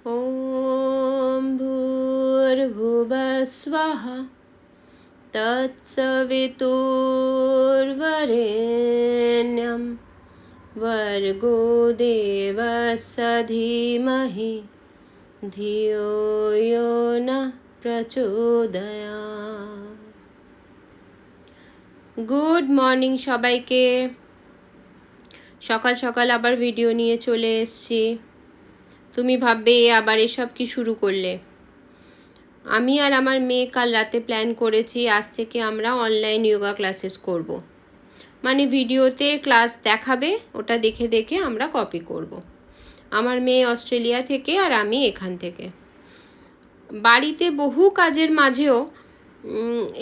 ॐ भूर्भुवस्वः तत्सवितुर्वरेण्यं भर्गो देवस्य धीमहि धियो यो नः प्रचोदयात्। গুড মর্নিং সবাইকে। সকাল সকাল আবার ভিডিও নিয়ে চলে এসেছি। তুমি ভাববে আবার এসব কি শুরু করলে। আমি আর আমার মেয়ে কাল রাতে প্ল্যান করেছি আজ থেকে আমরা অনলাইন যোগা ক্লাসেস করব। মানে ভিডিওতে ক্লাস দেখাবে, ওটা দেখে দেখে আমরা কপি করব। আমার মেয়ে অস্ট্রেলিয়া থেকে আর আমি এখান থেকে। বাড়িতে বহু কাজের মাঝেও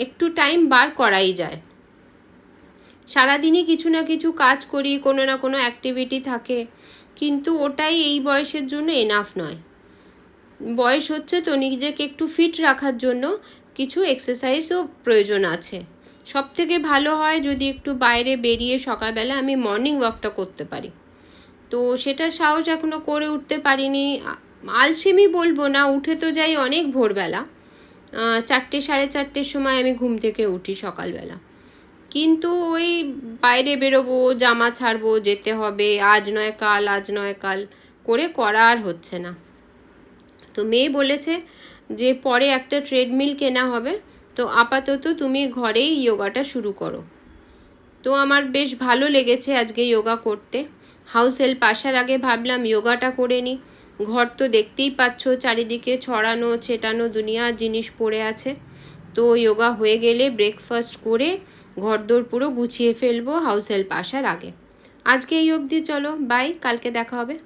একটু টাইম বার করাই যায়। সারাদিনই কিছু না কিছু কাজ করি, কোনো না কোনো অ্যাক্টিভিটি থাকে, কিন্তু ওটাই এই বয়সের জন্য এনাফ নয়। বয়স হচ্ছে তো নিজেকে একটু ফিট রাখার জন্য কিছু এক্সারসাইজও প্রয়োজন আছে। সব থেকে ভালো হয় যদি একটু বাইরে বেরিয়ে সকালবেলা আমি মর্নিং ওয়াকটা করতে পারি। তো সেটা সাহস এখনও করে উঠতে পারিনি। আলসেমি বলবো না, উঠে তো যাই অনেক ভোরবেলা, 4টে সাড়ে 4টের সময় আমি ঘুম থেকে উঠি সকালবেলা। কিন্তু ওই বাইরে বেরোবো, জামা ছাড়বো, যেতে হবে, আজ নয় কাল করে করা আর হচ্ছে না। তো মেয়ে বলেছে যে পরে একটা ট্রেডমিল কেনা হবে, তো আপাতত তুমি ঘরেই যোগাটা শুরু করো। তো আমার বেশ ভালো লেগেছে আজকে যোগা করতে। হাউস হেল্প আসার আগে ভাবলাম যোগাটা করে নিই। ঘর তো দেখতেই পাচ্ছ চারিদিকে ছড়ানো ছেটানো দুনিয়ার জিনিস পড়ে আছে। তো যোগা হয়ে গেলে ব্রেকফাস্ট করে ঘরদোর পুরো গুছিয়ে ফেলবো হাউস হেল্প আসার আগে। আজকে এই অবধি, চলো বাই, কালকে দেখা হবে।